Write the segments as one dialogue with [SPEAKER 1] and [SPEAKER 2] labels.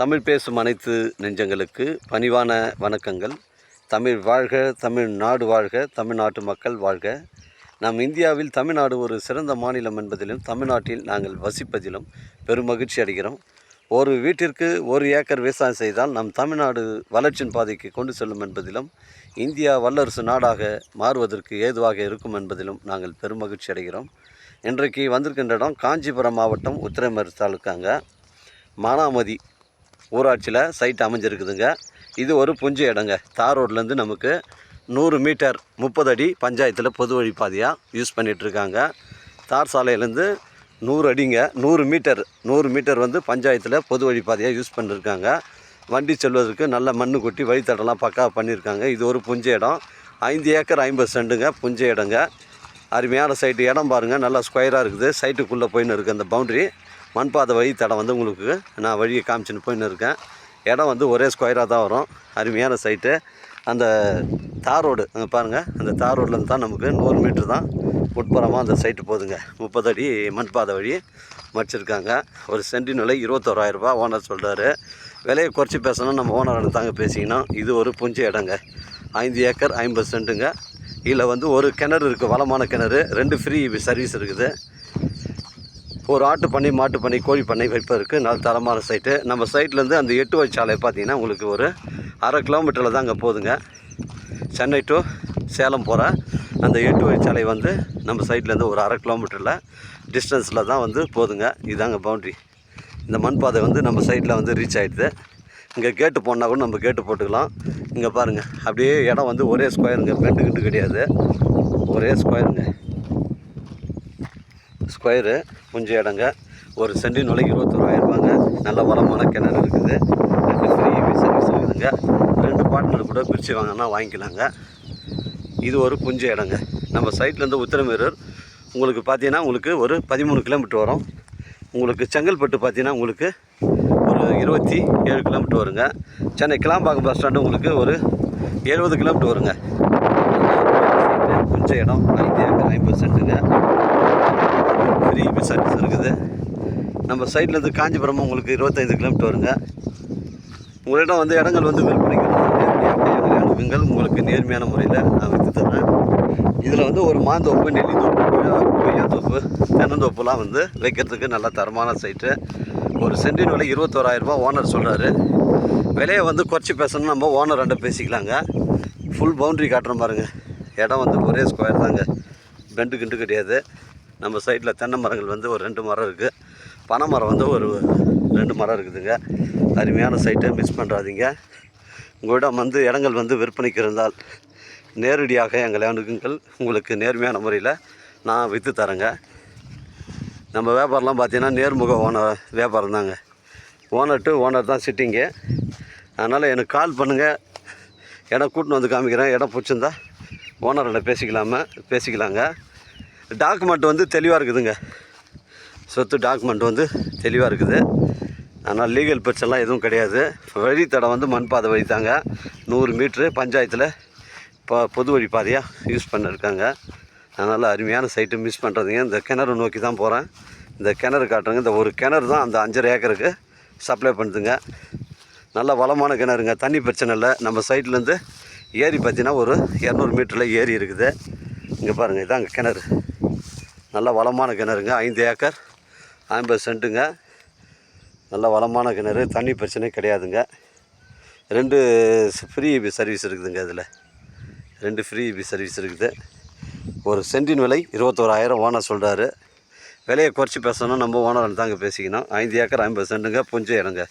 [SPEAKER 1] தமிழ் பேசும் அனைத்து நெஞ்சங்களுக்கு பணிவான வணக்கங்கள். தமிழ் வாழ்க, தமிழ்நாடு வாழ்க, தமிழ்நாட்டு மக்கள் வாழ்க. நம் இந்தியாவில் தமிழ்நாடு ஒரு சிறந்த மாநிலம் என்பதிலும் தமிழ்நாட்டில் நாங்கள் வசிப்பதிலும் பெரும் மகிழ்ச்சி அடைகிறோம். ஒரு வீட்டிற்கு 1 ஏக்கர் விவசாயம் செய்தால் நம் தமிழ்நாடு வளர்ச்சியின் பாதைக்கு கொண்டு செல்லும் என்பதிலும் இந்தியா வல்லரசு நாடாக மாறுவதற்கு ஏதுவாக இருக்கும் என்பதிலும் நாங்கள் பெரும் மகிழ்ச்சி அடைகிறோம். இன்றைக்கு வந்திருக்கின்ற இடம் காஞ்சிபுரம் மாவட்டம் உத்திரமேரூர் தாலுக்காங்க மானாமதி ஊராட்சியில் சைட் அமைஞ்சிருக்குதுங்க. இது ஒரு புஞ்ச இடங்க. தார் ரோட்லேருந்து நமக்கு 100 மீட்டர் 30 அடி பஞ்சாயத்தில் பொது வழி பாதையாக யூஸ் பண்ணிகிட்ருக்காங்க. தார் சாலையிலேருந்து 100 அடிங்க, 100 மீட்டர் வந்து பஞ்சாயத்தில் பொது வழி பாதையாக யூஸ் பண்ணியிருக்காங்க. வண்டி செல்வதற்கு நல்ல மண் கொட்டி வழித்தடலாம் பக்காவாக பண்ணியிருக்காங்க. இது ஒரு புஞ்ச இடம். 5 ஏக்கர் 50 சென்ட்டுங்க புஞ்ச இடங்க. அருமையான சைட்டு. இடம் பாருங்கள், நல்லா ஸ்கொயராக இருக்குது. சைட்டுக்குள்ளே போயின்னு இருக்குது அந்த பவுண்ட்ரி. மண்பாதை வழி தடம் வந்து உங்களுக்கு நான் வழியை காமிச்சின்னு போயின்னு இருக்கேன். இடம் வந்து ஒரே ஸ்கொயராக தான் வரும். அருமையான சைட்டு. அந்த தார் ரோடு அங்கே பாருங்கள், அந்த தார் ரோட்லேருந்து தான் நமக்கு 100 மீட்டர் தான் உட்புறமாக அந்த சைட்டு போகுதுங்க. 30 அடி மண்பாதை வழி மடிச்சிருக்காங்க. ஒரு சென்டின் விலை 21,000 ரூபா ஓனர் சொல்கிறாரு. விலையை குறைச்சி பேசணும், நம்ம ஓனர் தாங்க பேசிக்கணும். இது ஒரு புஞ்ச இடங்க. 5 ஏக்கர் 50 சென்ட்டுங்க. இதில் வந்து ஒரு கிணறு இருக்குது, வளமான கிணறு. 2 ஃப்ரீ சர்வீஸ் இருக்குது. ஒரு ஆட்டு பண்ணை, மாட்டு பண்ணை, கோழி பண்ணை வைப்பதற்கு நல்ல தரமான சைட்டு. நம்ம சைட்லேருந்து அந்த 8 வழிச்சாலை பார்த்தீங்கன்னா உங்களுக்கு ஒரு 1/2 கிலோமீட்டரில் தான் அங்கே போகுதுங்க. சென்னை டு சேலம் போகிற அந்த 8 வழிச்சாலை வந்து நம்ம சைட்லேருந்து ஒரு 1/2 கிலோமீட்டரில் டிஸ்டன்ஸில் தான் வந்து போகுதுங்க. இதாங்க பவுண்ட்ரி. இந்த மண் பாதை வந்து நம்ம சைட்டில் வந்து ரீச் ஆகிடுது. இங்கே கேட்டு போனால் கூட நம்ம கேட்டு போட்டுக்கலாம். இங்கே பாருங்கள், அப்படியே இடம் வந்து ஒரே ஸ்கொயருங்க, பெண்டு கிண்டு கிடையாது, ஒரே ஸ்கொயருங்க. ஸ்கொயரு புஞ்ச இடங்க. ஒரு சென்டின் விலை 21,000 ரூபாங்க. நல்ல வளமான கிணறு இருக்குது. 2 ஃப்ரீ சர்வீஸ் இருக்குதுங்க. 2 பார்ட்னர் கூட பிரித்து வாங்கினா வாங்கிக்கலாங்க. இது ஒரு புஞ்ச இடங்க. நம்ம சைட்லேருந்து உத்திரமேரூர் உங்களுக்கு பார்த்தீங்கன்னா உங்களுக்கு ஒரு 13 கிலோமீட்டர் வரும். உங்களுக்கு செங்கல்பட்டு பார்த்தீங்கன்னா உங்களுக்கு ஒரு 27 கிலோமீட்டர் வருங்க. சென்னை கிளாம்பாக்கம் பஸ் ஸ்டாண்டு உங்களுக்கு ஒரு 70 கிலோமீட்டர் வருங்க. புஞ்ச இடம். 5 ஏக்கர் 50 சென்ட்டுங்க. ஃப்ரீ சர்வீஸ் இருக்குது. நம்ம சைட்லேருந்து காஞ்சிபுரம் உங்களுக்கு 25 கிலோமீட்டர் வருங்க. உங்களிடம் வந்து இடங்கள் வந்து விற்பனைகள் உங்களுக்கு நேர்மையான முறையில் நான் விற்று தர்றேன். இதில் வந்து ஒரு மாந்தோப்பு, நெல்லித்தோப்பு, கொய்யாத்தோப்பு, தென்னந்தோப்புலாம் வந்து வைக்கிறதுக்கு நல்ல தரமான சைட்டு. ஒரு சென்டின் விலை 21,000 ரூபா ஓனர் சொல்கிறாரு. விலையை வந்து குறைச்சி பேசணும், நம்ம ஓனர் 2 பேசிக்கலாங்க. ஃபுல் பவுண்ட்ரி காட்டுறோம் பாருங்கள். இடம் வந்து ஒரே ஸ்கொயர் தாங்க, பெண்டு கிண்டு கிடையாது. நம்ம சைட்டில் தென்னை மரங்கள் வந்து ஒரு 2 மரம் இருக்குது. பனை மரம் வந்து ஒரு 2 மரம் இருக்குதுங்க. அருமையான சைட்டை மிஸ் பண்ணுறாதீங்க. உங்களிடம் வந்து இடங்கள் வந்து விற்பனைக்கு இருந்தால் நேரடியாக எங்களை அணுகுங்கள். உங்களுக்கு நேர்மையான முறையில் நான் விற்று தரேங்க. நம்ம வியாபாரம்லாம் பார்த்தீங்கன்னா நேர்முக ஓனர் வியாபாரம் தாங்க. ஓனர் டு ஓனர் தான் சிட்டிங்கு. அதனால் எனக்கு கால் பண்ணுங்கள். இடம் கூட்டின்னு வந்து காமிக்கிறேன். இடம் பிடிச்சிருந்தா ஓனரோட பேசிக்கலாங்க. டாக்குமெண்ட் வந்து தெளிவாக இருக்குதுங்க. சொத்து டாக்குமெண்ட் வந்து தெளிவாக இருக்குது. ஆனால் லீகல் பிரச்சனைலாம் எதுவும் கிடையாது. வழித்தடம் வந்து மண்பாதை வழி தாங்க. 100 மீட்ரு பஞ்சாயத்தில் பொது வழி பாதையாக யூஸ் பண்ணியிருக்காங்க. அதனால் அருமையான சைட்டு மிஸ் பண்ணுறதுங்க. இந்த கிணறு நோக்கி தான் போகிறேன். இந்த கிணறு காட்டுறேங்க. இந்த ஒரு கிணறு தான் அந்த 5.5 ஏக்கருக்கு சப்ளை பண்ணுதுங்க. நல்ல வளமான கிணறுங்க. தண்ணி பிரச்சனை இல்லை. நம்ம சைட்லேருந்து ஏரி பார்த்தீங்கன்னா ஒரு 200 மீட்டரில் ஏரி இருக்குது. இங்கே பாருங்கள், இதாங்க கிணறு. நல்ல வளமான கிணறுங்க. 5 ஏக்கர் 50 சென்ட்டுங்க. நல்ல வளமான கிணறு. தண்ணி பிரச்சனை கிடையாதுங்க. 2 ஃப்ரீ சர்வீஸ் இருக்குதுங்க. இதில் 2 ஃப்ரீ சர்வீஸ் இருக்குது. ஒரு சென்டின் விலை 21,000 ஓனர் சொல்கிறாரு. விலையை குறைச்சி பேசணும், நம்ம ஓனர் தாங்க பேசிக்கணும். 5 ஏக்கர் 50 சென்ட்டுங்க புஞ்ச இடங்க.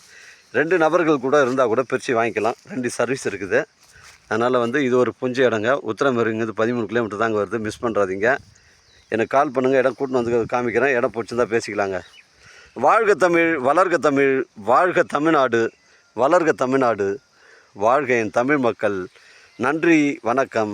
[SPEAKER 1] 2 நபர்கள் கூட இருந்தால் கூட பிரித்து வாங்கிக்கலாம். 2 சர்வீஸ் இருக்குது. அதனால் வந்து இது ஒரு புஞ்ச இடங்க. உத்திரமேரூர் 13 கிலோமீட்டர் தாங்க வருது. மிஸ் பண்ணுறாதீங்க. எனக்கு கால் பண்ணுங்கள். இடம் கூட்டின்னு வந்து காமிக்கிறேன். இடம் பிடிச்சிருந்தா பேசிக்கலாங்க. வாழ்க தமிழ், வளர்க தமிழ், வாழ்க தமிழ்நாடு, வளர்க தமிழ்நாடு, வாழ்க என் தமிழ் மக்கள். நன்றி, வணக்கம்.